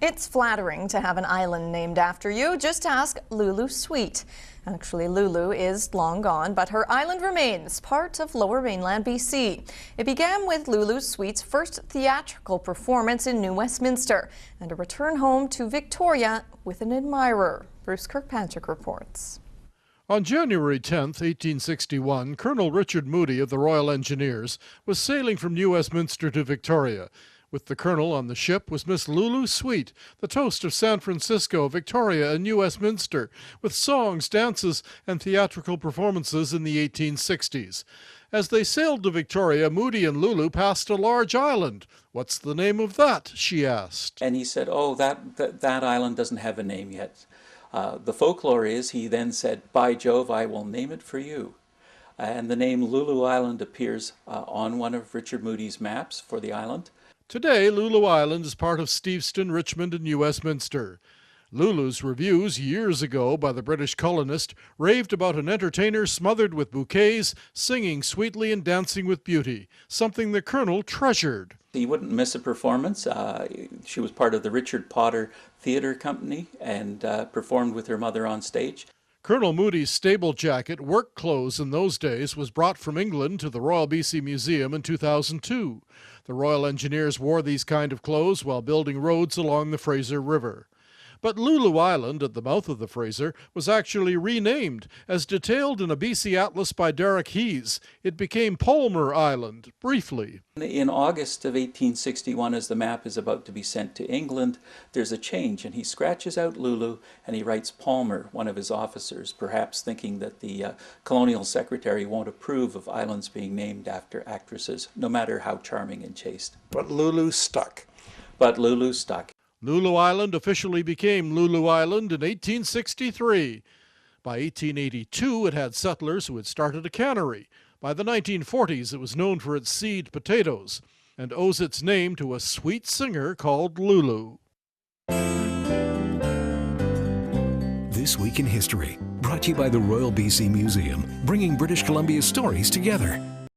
It's flattering to have an island named after you. Just ask Lulu Sweet. Actually, Lulu is long gone, but her island remains part of Lower Mainland BC. It began with Lulu Sweet's first theatrical performance in New Westminster and a return home to Victoria with an admirer. Bruce Kirkpatrick reports. On January 10, 1861, Colonel Richard Moody of the Royal Engineers was sailing from New Westminster to Victoria. With the colonel on the ship was Miss Lulu Sweet, the toast of San Francisco, Victoria, and New Westminster, with songs, dances, and theatrical performances in the 1860s. As they sailed to Victoria, Moody and Lulu passed a large island. "What's the name of that?" she asked. And he said, "Oh, that island doesn't have a name yet." The folklore is, he then said, "By Jove, I will name it for you." And the name Lulu Island appears on one of Richard Moody's maps for the island. Today, Lulu Island is part of Steveston, Richmond, and New Westminster. Lulu's reviews years ago by the British colonist raved about an entertainer smothered with bouquets, singing sweetly and dancing with beauty, something the colonel treasured. He wouldn't miss a performance. She was part of the Richard Potter Theatre Company and performed with her mother on stage. Colonel Moody's stable jacket, work clothes in those days, was brought from England to the Royal BC Museum in 2002. The Royal Engineers wore these kind of clothes while building roads along the Fraser River. But Lulu Island, at the mouth of the Fraser, was actually renamed. As detailed in a BC Atlas by Derek Hees, it became Palmer Island, briefly. In August of 1861, as the map is about to be sent to England, there's a change, and he scratches out Lulu and he writes Palmer, one of his officers, perhaps thinking that the colonial secretary won't approve of islands being named after actresses, no matter how charming and chaste. But Lulu stuck. But Lulu stuck. Lulu Island officially became Lulu Island in 1863. By 1882, it had settlers who had started a cannery. By the 1940s, it was known for its seed potatoes and owes its name to a sweet singer called Lulu. This Week in History, brought to you by the Royal BC Museum, bringing British Columbia's stories together.